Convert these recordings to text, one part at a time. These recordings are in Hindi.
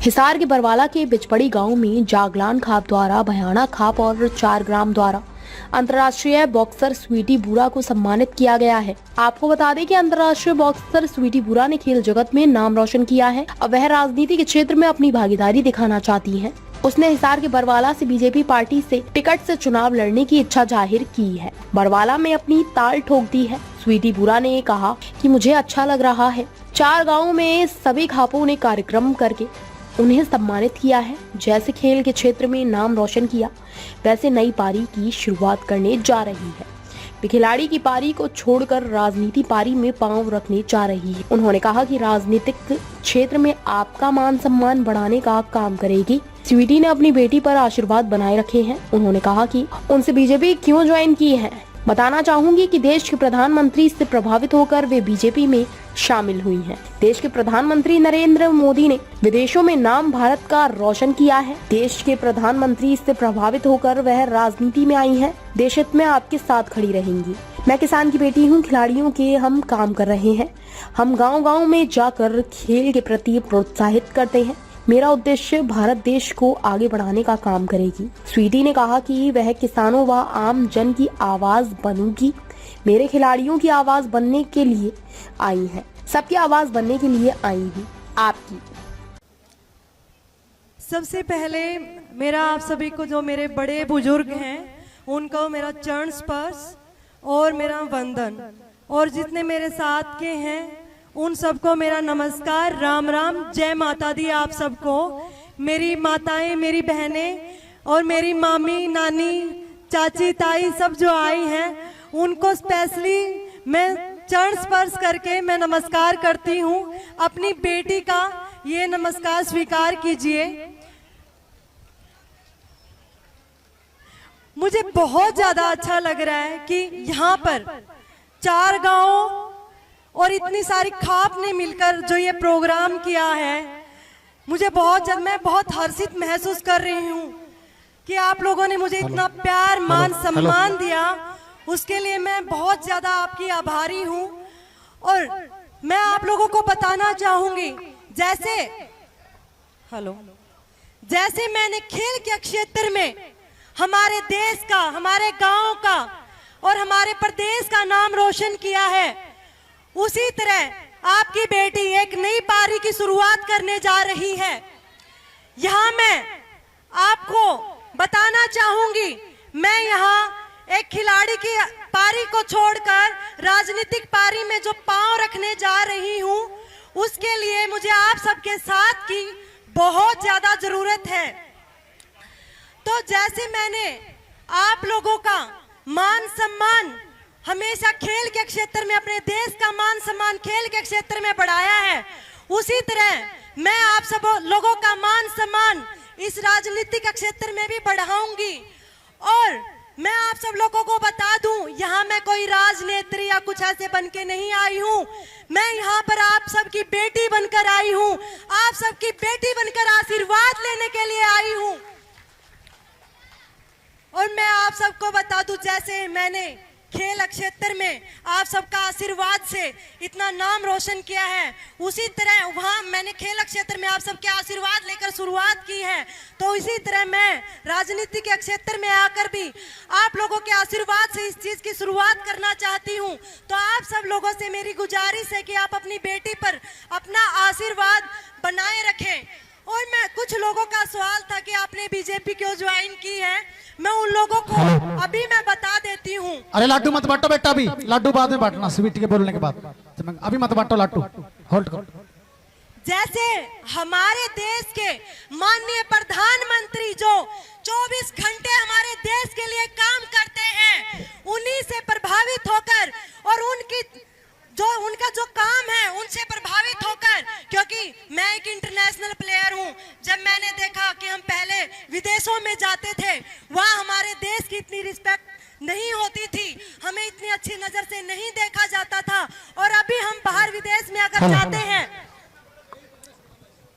हिसार के बरवाला के बिचपड़ी गांव में जागलान खाप द्वारा भयानक खाप और 4 ग्राम द्वारा अंतर्राष्ट्रीय बॉक्सर स्वीटी बुरा को सम्मानित किया गया है। आपको बता दें कि अंतर्राष्ट्रीय बॉक्सर स्वीटी बुरा ने खेल जगत में नाम रोशन किया है। अब वह राजनीति के क्षेत्र में अपनी भागीदारी दिखाना चाहती हैं। उसने हिसार के बरवाला से बीजेपी पार्टी से टिकट से चुनाव लड़ने की इच्छा जाहिर की है। बरवाला में अपनी ताल ठोक दी है। स्वीटी बुरा ने कहा कि मुझे अच्छा लग रहा है। 4 गाँव में सभी खापों ने कार्यक्रम करके उन्हें सम्मानित किया है। जैसे खेल के क्षेत्र में नाम रोशन किया, वैसे नई पारी की शुरुआत करने जा रही है। वे खिलाड़ी की पारी को छोड़कर राजनीति पारी में पांव रखने जा रही है। उन्होंने कहा कि राजनीतिक क्षेत्र में आपका मान सम्मान बढ़ाने का काम करेगी। स्वीटी ने अपनी बेटी पर आशीर्वाद बनाए रखे हैं। उन्होंने कहा कि उनसे बीजेपी क्यों ज्वाइन की है। बताना चाहूंगी कि देश के प्रधानमंत्री से प्रभावित होकर वे बीजेपी में शामिल हुई हैं। देश के प्रधानमंत्री नरेंद्र मोदी ने विदेशों में नाम भारत का रोशन किया है। देश के प्रधानमंत्री से प्रभावित होकर वह राजनीति में आई हैं। देश हित में आपके साथ खड़ी रहेंगी। मैं किसान की बेटी हूँ। खिलाड़ियों के हम काम कर रहे हैं। हम गाँव-गाँव में जाकर खेल के प्रति प्रोत्साहित करते हैं। मेरा उद्देश्य भारत देश को आगे बढ़ाने का काम करेगी। स्वीटी ने कहा कि वह किसानों व आम जन की आवाज बनूंगी। मेरे खिलाड़ियों की आवाज बनने के लिए आई है। सबकी आवाज बनने के लिए आई हूँ, आपकी। सबसे पहले मेरा आप सभी को, जो मेरे बड़े बुजुर्ग हैं, उनको मेरा चरण स्पर्श और मेरा वंदन, और जितने मेरे साथ के हैं उन सबको मेरा नमस्कार, राम राम, जय माता दी। आप सबको, मेरी माताएं, मेरी बहनें और मेरी मामी, नानी, चाची, ताई सब जो आई हैं, उनको स्पेशली मैं चरण स्पर्श करके मैं नमस्कार करती हूँ। अपनी बेटी का ये नमस्कार स्वीकार कीजिए। मुझे बहुत ज्यादा अच्छा लग रहा है कि यहाँ पर 4 गाँव और इतनी सारी खाप ने मिलकर जो ये प्रोग्राम किया है, मैं बहुत हर्षित महसूस कर रही हूँ कि आप लोगों ने मुझे इतना प्यार, मान, सम्मान दिया। उसके लिए मैं बहुत ज्यादा आपकी आभारी हूँ। और मैं आप लोगों को बताना चाहूंगी, जैसे मैंने खेल के क्षेत्र में हमारे देश का, हमारे गांव का और हमारे प्रदेश का नाम रोशन किया है, उसी तरह आपकी बेटी एक नई पारी की शुरुआत करने जा रही है। यहाँ मैं आपको बताना चाहूंगी, मैं यहाँ एक खिलाड़ी की पारी को छोड़कर राजनीतिक पारी में जो पांव रखने जा रही हूँ, उसके लिए मुझे आप सबके साथ की बहुत ज्यादा जरूरत है। तो जैसे मैंने आप लोगों का मान सम्मान हमेशा खेल के क्षेत्र में, अपने देश का मान सम्मान खेल के क्षेत्र में बढ़ाया है, उसी तरह मैं आप सब लोगों का मान सम्मान इस राजनीतिक क्षेत्र में भी बढ़ाऊंगी। और मैं आप सब लोगों को बता दूं, यहाँ मैं कोई राजनेत्री या कुछ ऐसे बन के नहीं आई हूँ। मैं यहाँ पर आप सबकी बेटी बनकर आई हूँ। आप सबकी बेटी बनकर आशीर्वाद लेने के लिए आई हूँ। और मैं आप सबको बता दूं, जैसे मैंने खेल क्षेत्र में आप सबका आशीर्वाद से इतना नाम रोशन किया है, उसी तरह वहाँ मैंने खेल क्षेत्र में आप सबके आशीर्वाद लेकर शुरुआत की है। तो इसी तरह मैं राजनीति के क्षेत्र में आकर भी आप लोगों के आशीर्वाद से इस चीज की शुरुआत करना चाहती हूँ। तो आप सब लोगों से मेरी गुजारिश है कि आप अपनी बेटी पर अपना आशीर्वाद बनाए रखें। और मैं, कुछ लोगों का सवाल था कि आपने बीजेपी क्यों ज्वाइन की है, मैं उन लोगों को अभी मैं बता देती हूँ। अरे लाडू मत बांटो बेटा, अभी लाडू बाद में बांटना, स्वीटी के बोलने के बाद। अभी मत बांटो लाडू, होल्ड करो। जैसे हमारे देश के माननीय प्रधानमंत्री जो 24 घंटे हमारे देश के लिए काम करते हैं, उन्हीं से प्रभावित होकर और उनका जो काम है उनसे प्रभावित होकर, क्योंकि मैं एक इंटरनेशनल प्लेयर हूं। जब मैंने देखा कि हम पहले विदेशों में जाते थे, वहां हमारे देश की इतनी रिस्पेक्ट नहीं होती थी, हमें इतनी अच्छी नजर से नहीं देखा जाता था। और अभी हम बाहर विदेश में अगर जाते हैं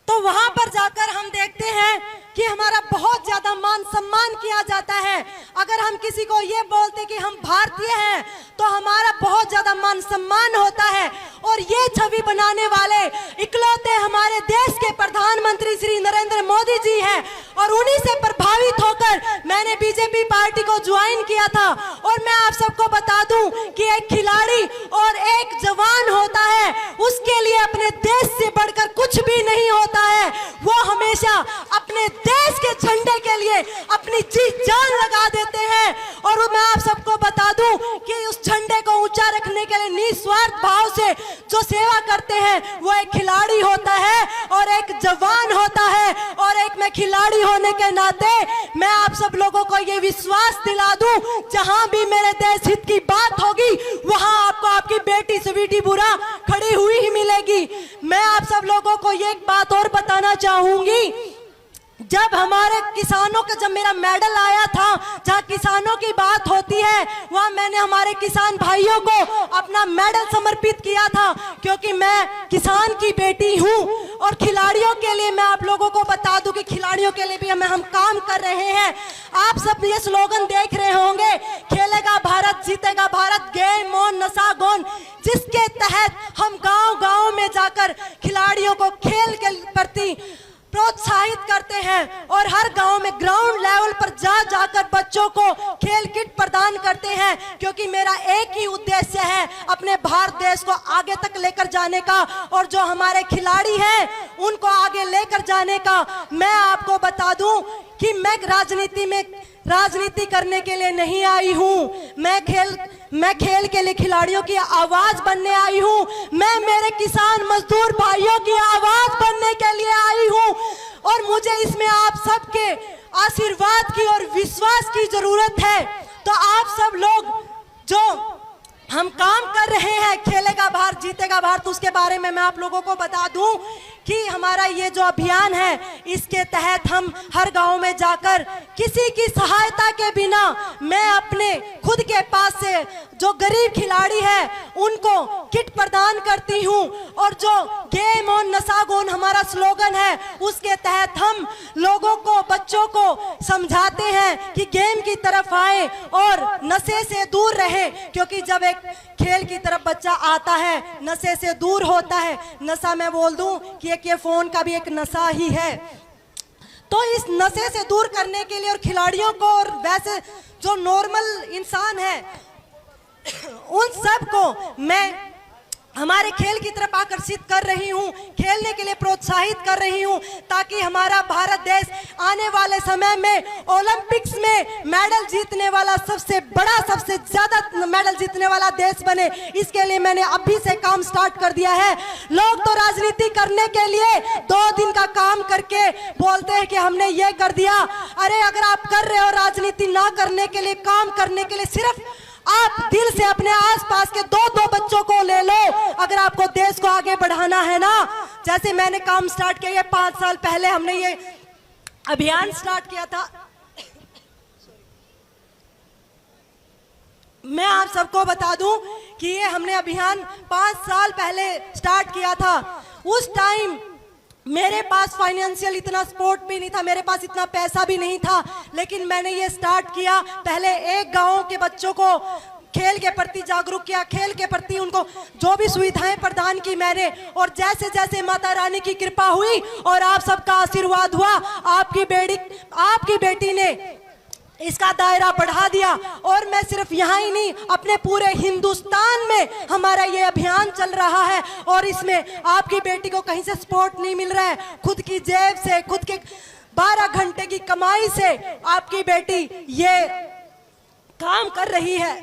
तो वहां पर जाकर हम देखते हैं कि हमारा बहुत ज्यादा मान सम्मान किया जाता है। अगर हम किसी को ये बोलते कि हम भारतीय हैं तो हमारा बहुत ज्यादा मान सम्मान होता है। और ये छवि बनाने वाले इकलौते हमारे देश के प्रधानमंत्री श्री नरेंद्र मोदी जी हैं। और उन्हीं से प्रभावित होकर मैंने बीजेपी पार्टी को ज्वाइन किया था। और मैं आप सबको बता दूं कि एक खिलाड़ी और एक जवान होता है, उसके लिए अपने देश से बढ़कर कुछ भी नहीं होता है। वो हमेशा अपने देश के झंडे के लिए अपनी जी जान लगा देते हैं। और मैं आप सबको बता दूं कि उस झंडे को ऊंचा रखने के लिए निस्वार्थ भाव से जो सेवा करते हैं वो एक खिलाड़ी होता है और एक जवान होता है। और एक मैं खिलाड़ी होने के नाते मैं आप सब लोगों को ये विश्वास दिला दूं, जहां भी मेरे देश हित की बात होगी वहां आपको आपकी बेटी स्वीटी बुरा खड़ी हुई ही मिलेगी। मैं आप सब लोगों को ये एक बात और बताना चाहूंगी, जब हमारे किसानों का जब मेरा मेडल आया था, जहाँ किसानों की बात होती है वहाँ मैंने हमारे किसान भाइयों को अपना मेडल समर्पित किया था, क्योंकि मैं किसान की बेटी हूँ। और खिलाड़ियों के लिए मैं आप लोगों को बता दूं कि खिलाड़ियों के लिए भी हम काम कर रहे हैं। आप सब ये स्लोगन देख रहे होंगे, खेलेगा भारत जीतेगा भारत, गेम ऑन नशा गॉन, जिसके तहत हम गांव-गांव में जाकर खिलाड़ियों को खेल के प्रति प्रोत्साहित करते हैं और हर गांव में ग्राउंड लेवल पर जाकर बच्चों को खेल किट प्रदान करते हैं। क्योंकि मेरा एक ही उद्देश्य है, अपने भारत देश को आगे तक लेकर जाने का और जो हमारे खिलाड़ी हैं उनको आगे लेकर जाने का। मैं आपको बता दूं कि मैं राजनीति करने के लिए नहीं आई हूँ, मैं खेल के लिए खिलाड़ियों की आवाज बनने आई हूँ। मैं मेरे किसान मजदूर भाइयों की आवाज बनने के लिए आई हूँ। और मुझे इसमें आप सबके आशीर्वाद की और विश्वास की जरूरत है। तो आप सब लोग जो हम काम कर रहे हैं, खेलेगा भारत जीतेगा भारत, उसके बारे में मैं आप लोगों को बता दूं कि हमारा ये जो अभियान है इसके तहत हम हर गांव में जाकर किसी की सहायता के बिना मैं अपने खुद के पास से जो गरीब खिलाड़ी है उनको किट प्रदान करती हूं। और जो गेम ऑन नशा गॉन हमारा स्लोगन है उसके तहत हम लोगों को, बच्चों को समझाते हैं कि गेम की तरफ आए और नशे से दूर रहे। क्योंकि जब एक खेल की तरफ बच्चा आता है नशे से दूर होता है। नशा मैं बोल दूं कि एक ये फोन का भी एक नशा ही है। तो इस नशे से दूर करने के लिए और खिलाड़ियों को और वैसे जो नॉर्मल इंसान है उन सब को मैं हमारे खेल की तरफ आकर्षित कर रही हूँ, खेलने के लिए प्रोत्साहित कर रही हूँ, ताकि हमारा भारत देश आने वाले समय में ओलंपिक्स में मेडल जीतने वाला सबसे बड़ा, सबसे ज्यादा मेडल जीतने वाला देश बने। इसके लिए मैंने अभी से काम स्टार्ट कर दिया है। लोग तो राजनीति करने के लिए 2 दिन का काम करके बोलते हैं कि हमने ये कर दिया। अरे अगर आप कर रहे हो राजनीति ना करने के लिए, काम करने के लिए, सिर्फ आप दिल से अपने आसपास के 2 बच्चों को ले लो। अगर आपको देश को आगे बढ़ाना है ना, जैसे मैंने काम स्टार्ट किया, ये 5 साल पहले हमने ये अभियान स्टार्ट किया था। मैं आप सबको बता दूं कि ये हमने अभियान 5 साल पहले स्टार्ट किया था। उस टाइम मेरे पास फाइनेंशियल इतना सपोर्ट भी नहीं था, मेरे पास इतना पैसा भी नहीं था, लेकिन मैंने ये स्टार्ट किया। पहले एक गांव के बच्चों को खेल के प्रति जागरूक किया, खेल के प्रति उनको जो भी सुविधाएं प्रदान की मैंने। और जैसे जैसे माता रानी की कृपा हुई और आप सबका आशीर्वाद हुआ, आपकी बेटी ने इसका दायरा बढ़ा दिया। और मैं सिर्फ यहाँ ही नहीं, अपने पूरे हिंदुस्तान में हमारा ये अभियान चल रहा है। और इसमें आपकी बेटी को कहीं से सपोर्ट नहीं मिल रहा है, खुद की जेब से, खुद के 12 घंटे की कमाई से आपकी बेटी ये काम कर रही है।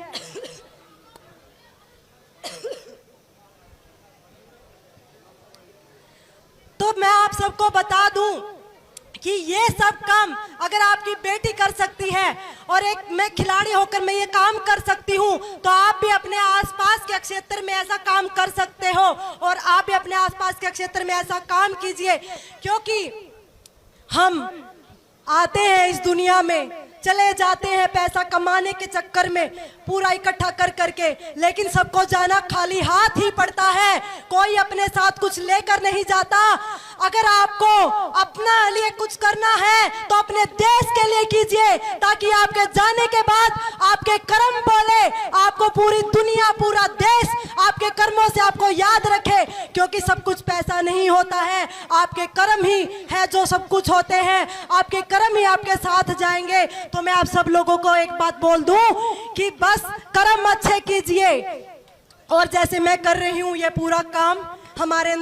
तो मैं आप सबको बता दूं कि ये सब काम अगर आपकी बेटी कर सकती है और एक मैं खिलाड़ी होकर मैं ये काम कर सकती हूँ, तो आप भी अपने आसपास के क्षेत्र में ऐसा काम कर सकते हो। और आप भी अपने आसपास के क्षेत्र में ऐसा काम कीजिए, क्योंकि हम आते हैं इस दुनिया में, चले जाते हैं पैसा कमाने के चक्कर में पूरा इकट्ठा कर करके, लेकिन सबको जाना खाली हाथ ही पड़ता है। कोई अपने साथ कुछ लेकर नहीं जाता। अगर आपको अपना लिए कुछ करना है तो अपने देश के लिए कीजिए, ताकि आपके जाने के बाद आपके कर्म बोले, आपको पूरी दुनिया पूरा देश आपके कर्मों से आपको याद रखे। क्योंकि सब कुछ पैसा नहीं होता है, आपके कर्म ही है जो सब कुछ होते हैं, आपके कर्म ही आपके साथ जाएंगे। तो मैं आप सब लोगों को एक बात बोल दूं कि बस कर्म अच्छे कीजिए। और जैसे मैं कर रही हूँ ये पूरा काम हमारे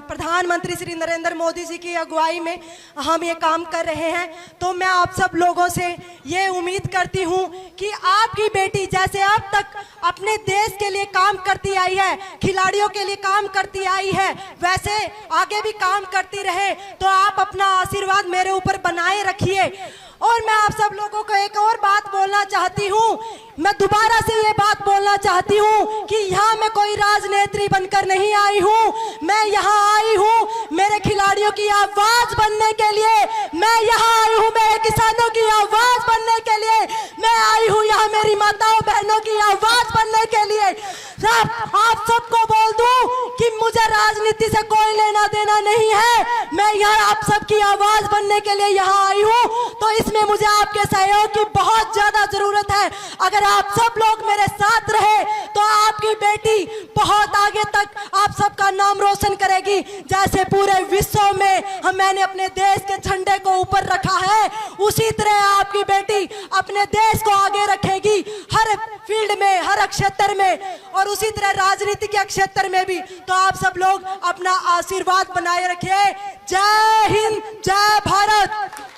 प्रधानमंत्री श्री नरेंद्र मोदी जी की अगुवाई में हम ये काम कर रहे हैं, तो मैं आप सब लोगों से ये उम्मीद करती हूँ कि आपकी बेटी जैसे अब तक अपने देश के लिए काम करती आई है, खिलाड़ियों के लिए काम करती आई है, वैसे आगे भी काम करती रहे। तो आप अपना आशीर्वाद मेरे ऊपर बनाए रखिए। और मैं आप सब लोगों को एक और बात बोलना चाहती हूँ, मैं दोबारा से ये बात बोलना चाहती हूँ कि यहाँ मैं कोई राजनेत्री बनकर नहीं आई हूँ, मैं यहाँ आई हूँ मेरे खिलाड़ियों की आवाज बनने के लिए। मैं यहाँ आई हूँ मेरे किसानों की आवाज बनने के लिए। मैं आई हूँ यहाँ मेरी माताओं बहनों की आवाज बनने के लिए। आप सबको बोल दूं कि मुझे राजनीति से कोई लेना देना नहीं है, मैं यहाँ आप सबकी आवाज बनने के लिए यहाँ आई हूँ। तो इसमें मुझे आपके सहयोग की बहुत ज्यादा जरूरत है। अगर आप सब लोग मेरे साथ रहे तो आपकी बेटी बहुत आगे तक आप सबका नाम रोशन करेगी। जैसे पूरे विश्व में मैंने अपने देश के झंडे को ऊपर रखा है, उसी तरह आपकी बेटी अपने देश को आगे रखेगी, हर फील्ड में, हर क्षेत्र में, और उसी तरह राजनीति के क्षेत्र में भी। तो आप सब लोग अपना आशीर्वाद बनाए रखिए। जय हिंद, जय भारत।